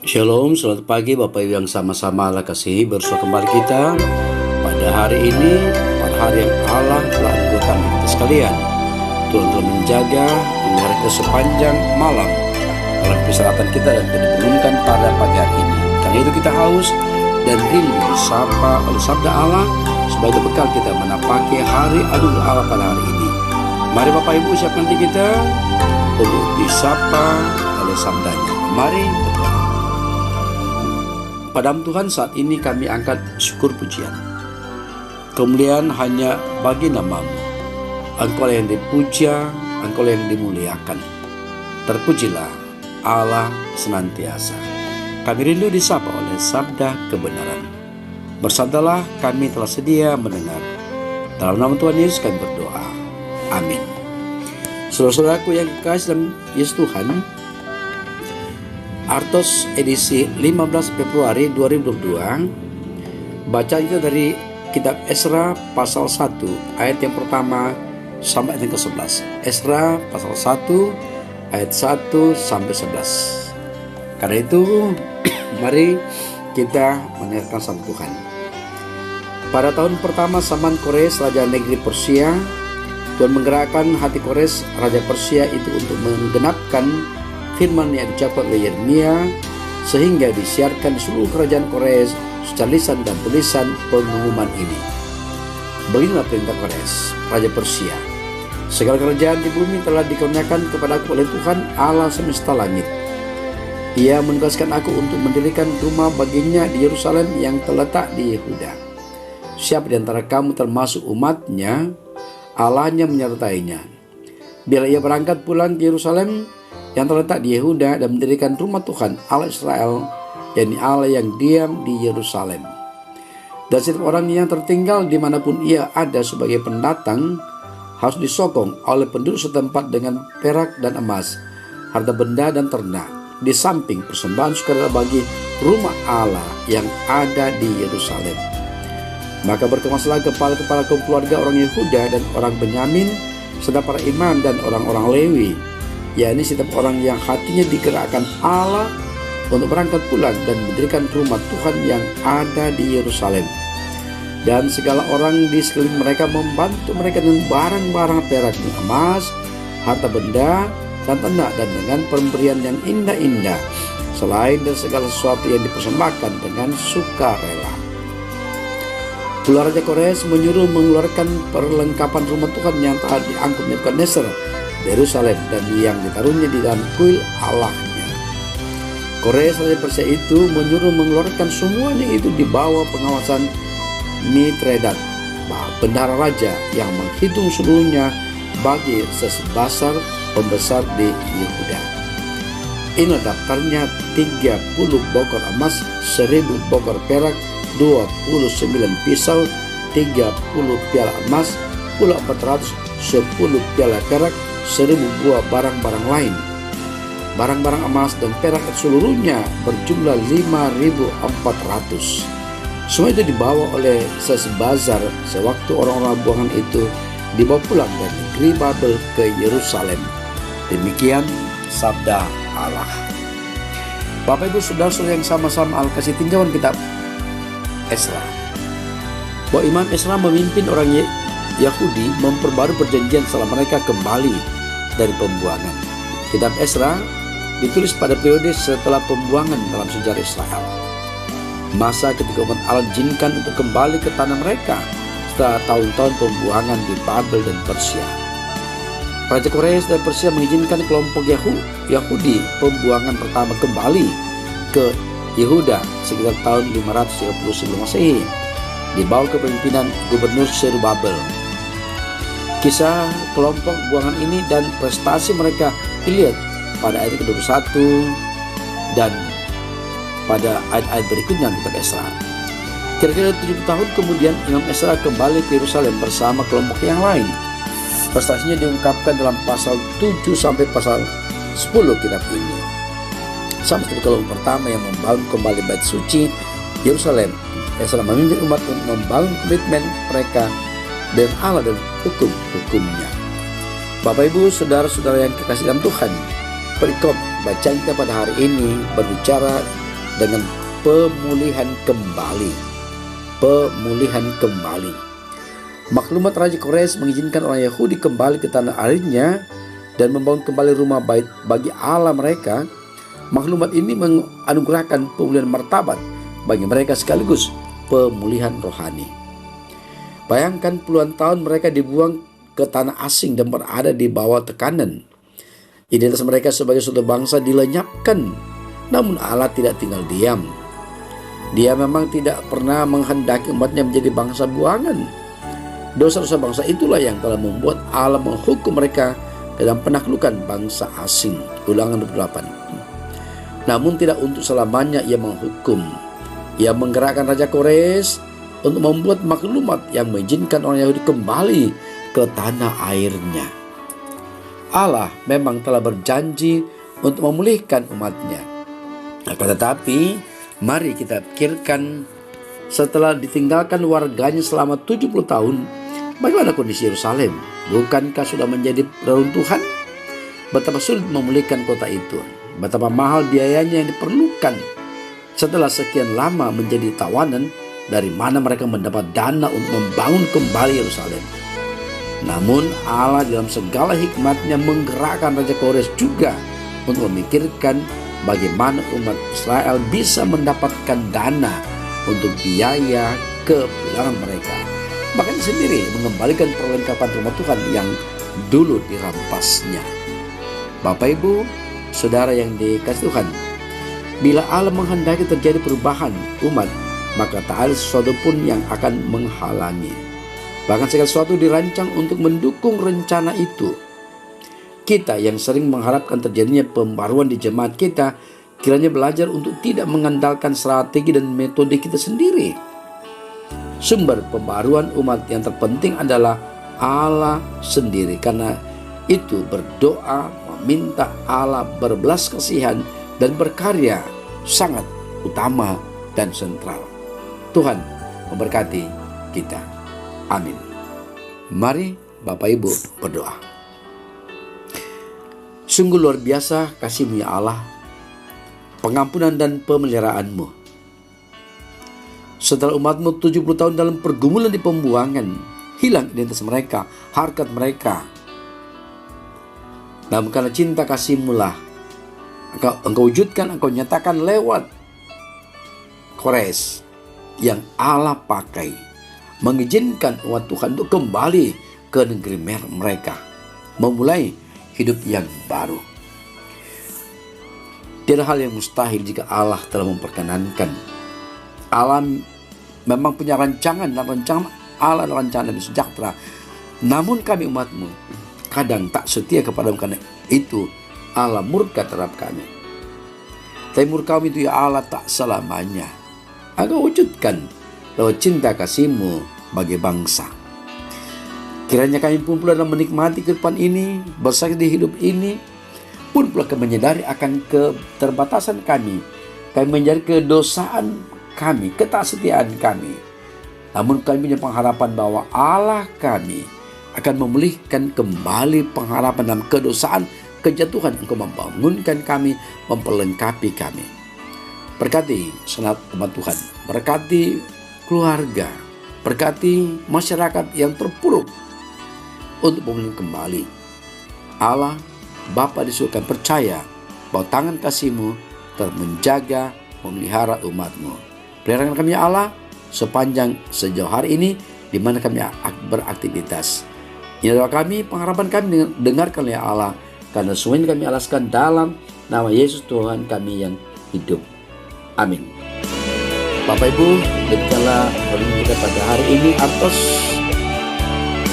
Shalom, selamat pagi Bapak Ibu yang sama-sama Allah kasihi. Bersua kembali kita pada hari ini, pada hari yang Allah telah anugerahkan bagi kita sekalian. Tuhan telah menjaga, memelihara kita sepanjang malam dalam persyaratan kita dan dibangunkan pada pagi hari ini. Karena itu kita haus dan rindu disapa oleh sabda Allah sebagai bekal kita menapaki hari anugerah Allah pada hari ini. Mari Bapak Ibu siapkan hati kita untuk disapa oleh sabdanya. Mari berdoa. Padamu Tuhan, saat ini kami angkat syukur pujian. Kemuliaan hanya bagi nama-Mu. Engkau yang dipuja, Engkau yang dimuliakan. Terpujilah Allah senantiasa. Kami rindu disapa oleh sabda kebenaran. Bersabdalah, kami telah sedia mendengar. Dalam nama Tuhan Yesus kami berdoa. Amin. Saudara-saudaraku yang kekasih dalam Yesus Tuhan, Artos edisi 15 Februari 2022. Bacaan kita dari kitab Esra pasal 1 ayat yang pertama sampai ayat yang ke-11. Esra pasal 1 ayat 1 sampai 11. Karena itu mari kita mendengarkan sabda Tuhan. Pada tahun pertama zaman Kores raja negeri Persia, Tuhan menggerakkan hati Kores raja Persia itu untuk menggenapkan firman yang diucapkan oleh Yeremia, sehingga disiarkan di seluruh kerajaan Kores secara lisan dan tulisan pengumuman ini. Beginilah perintah Kores, raja Persia. Segala kerajaan di bumi telah dikurniakan kepadaku oleh Tuhan Allah semesta langit. Ia menugaskan aku untuk mendirikan rumah baginya di Yerusalem yang terletak di Yehuda. Siapa di antara kamu termasuk umatnya, Allahnya menyertainya. Bila ia berangkat pulang ke Yerusalem yang terletak di Yehuda dan mendirikan rumah Tuhan Allah Israel, yakni Allah yang diam di Yerusalem. Dan setiap orang yang tertinggal dimanapun ia ada sebagai pendatang harus disokong oleh penduduk setempat dengan perak dan emas, harta benda dan ternak, di samping persembahan sukarela bagi rumah Allah yang ada di Yerusalem. Maka berkemaslah kepala-kepala keluarga orang Yehuda dan orang Benyamin, serta para imam dan orang-orang Lewi, yakni setiap orang yang hatinya digerakkan Allah untuk berangkat pulang dan mendirikan rumah Tuhan yang ada di Yerusalem. Dan segala orang di sekeliling mereka membantu mereka dengan barang-barang perak dan emas, harta benda dan ternak, dan dengan pemberian yang indah-indah, selain dari segala sesuatu yang dipersembahkan dengan sukarela. Pula Raja Kores menyuruh mengeluarkan perlengkapan rumah Tuhan yang telah diangkut Nebukadnezar Yerusalem dan yang ditaruhnya di dalam kuil Allahnya. Kores raja Persia itu menyuruh mengeluarkan semuanya itu di bawah pengawasan Mitredat, bendahara raja, yang menghitung seluruhnya bagi Sesbazar pembesar di Yehuda. Ini daftarnya: 30 bokor emas, 1000 bokor perak, 29 pisau, 30 piala emas, pula 410 piala perak, 1000 buah barang-barang lain. Barang-barang emas dan perak seluruhnya berjumlah 5.400. Semua itu dibawa oleh Sesbazar sewaktu orang-orang buangan itu dibawa pulang dari negeri Babel ke Yerusalem. Demikian sabda Allah. Bapak Ibu saudara-saudara yang sama-sama Allah kasih tinjauan kitab Esra, bahwa Imam Esra memimpin orang Yahudi memperbarui perjanjian setelah mereka kembali dari pembuangan. Kitab Esra ditulis pada periode setelah pembuangan dalam sejarah Israel, masa ketika umat Allah diizinkan untuk kembali ke tanah mereka setelah tahun-tahun pembuangan di Babel dan Persia. Raja Kores dan Persia mengizinkan kelompok Yahudi pembuangan pertama kembali ke Yehuda sekitar tahun 530 sebelum Masehi di bawah kepemimpinan Gubernur Zerubabel. Kisah kelompok buangan ini dan prestasi mereka dilihat pada ayat ke-21 dan pada ayat-ayat berikutnya kitab Esra. Kira-kira 70 tahun kemudian Imam Esra kembali ke Yerusalem bersama kelompok yang lain. Prestasinya diungkapkan dalam pasal 7 sampai pasal 10 kitab ini. Sama seperti kelompok pertama yang membangun kembali bait suci Yerusalem, Esra memimpin umat untuk membangun komitmen mereka dengan Allah dan hukum-hukumnya. Bapak Ibu saudara-saudara yang kekasih dalam Tuhan, perikop bacaan kita pada hari ini berbicara dengan pemulihan kembali. Pemulihan kembali. Maklumat Raja Kores mengizinkan orang Yahudi kembali ke tanah airnya dan membangun kembali rumah bait bagi Allah mereka. Maklumat ini menganugerahkan pemulihan martabat bagi mereka sekaligus pemulihan rohani. Bayangkan puluhan tahun mereka dibuang ke tanah asing dan berada di bawah tekanan. Identitas mereka sebagai suatu bangsa dilenyapkan. Namun Allah tidak tinggal diam. Dia memang tidak pernah menghendaki umatnya menjadi bangsa buangan. Dosa-dosa bangsa itulah yang telah membuat Allah menghukum mereka dalam penaklukan bangsa asing. Ulangan 28. Namun tidak untuk selamanya ia menghukum. Ia menggerakkan Raja Kores untuk membuat maklumat yang mengizinkan orang Yahudi kembali ke tanah airnya. Allah memang telah berjanji untuk memulihkan umatnya. Akan tetapi, mari kita pikirkan setelah ditinggalkan warganya selama 70 tahun, bagaimana kondisi Yerusalem? Bukankah sudah menjadi reruntuhan? Betapa sulit memulihkan kota itu. Betapa mahal biayanya yang diperlukan. Setelah sekian lama menjadi tawanan, dari mana mereka mendapat dana untuk membangun kembali Yerusalem? Namun Allah dalam segala hikmatnya menggerakkan Raja Kores juga untuk memikirkan bagaimana umat Israel bisa mendapatkan dana untuk biaya kepulangan mereka. Bahkan sendiri mengembalikan perlengkapan rumah Tuhan yang dulu dirampasnya. Bapak Ibu, saudara yang dikasihi Tuhan, bila Allah menghendaki terjadi perubahan umat, maka tak ada sesuatu pun yang akan menghalangi. Bahkan segala sesuatu dirancang untuk mendukung rencana itu. Kita yang sering mengharapkan terjadinya pembaruan di jemaat kita, kiranya belajar untuk tidak mengandalkan strategi dan metode kita sendiri. Sumber pembaruan umat yang terpenting adalah Allah sendiri. Karena itu berdoa, meminta Allah berbelas kasihan dan berkarya sangat utama dan sentral. Tuhan memberkati kita. Amin. Mari Bapak Ibu berdoa. Sungguh luar biasa kasih-Mu ya Allah, pengampunan dan pemeliharaanmu. Setelah umat-Mu 70 tahun dalam pergumulan di pembuangan, hilang identitas mereka, harkat mereka. Namun karena cinta kasih-Mu lah, Engkau wujudkan, Engkau nyatakan lewat Kores yang Allah pakai, mengizinkan umat Tuhan untuk kembali ke negeri mereka, memulai hidup yang baru. Tidak hal yang mustahil jika Allah telah memperkenankan. Allah memang punya rancangan, dan rancangan Allah adalah rancangan yang sejahtera. Namun kami umat-Mu kadang tak setia kepada-Mu, karena itu Allah murka terhadap kami. Tapi murka Kami itu ya Allah tak selamanya. Engkau wujudkan lewat cinta kasih-Mu bagi bangsa. Kiranya kami pun pula dalam menikmati kehidupan ini, bersaksi di hidup ini, pun pula kami menyadari akan keterbatasan kami. Kami menyadari kedosaan kami, ketaksetiaan kami. Namun kami punya pengharapan bahwa Allah kami akan memulihkan kembali pengharapan dalam kedosaan, kejatuhan. Engkau membangunkan kami, memperlengkapi kami. Berkati senat umat Tuhan, berkati keluarga, berkati masyarakat yang terpuruk untuk memulihkan kembali. Allah Bapa di surga percaya bahwa tangan kasih-Mu telah menjaga, memelihara umat-Mu. Pelihara kami ya Allah sepanjang sejauh hari ini di mana kami beraktivitas. Ini adalah kami, pengharapan kami, dengarkan ya Allah, karena semuanya kami alaskan dalam nama Yesus Tuhan kami yang hidup. Amin. Bapak Ibu, demikianlah renungan kita pada hari ini Artos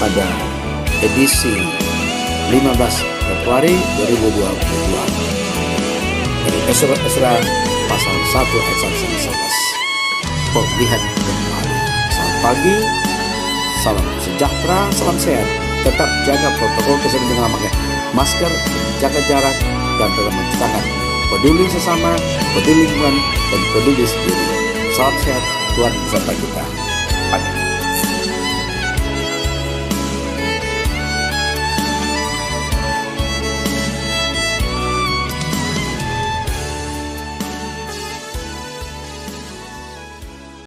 pada edisi 15 Februari 2022 dari Esra pasal 1 ayat 1-11. Pemulihan kembali. Selamat pagi, salam sejahtera, salam sehat. Tetap jaga protokol kesehatan dengan memakai masker, jaga jarak, dan dalam mencuci tangan. Peduli sesama, peduli lingkungan, dan peduli sendiri. Salam sehat, Tuhan beserta kita. Amin.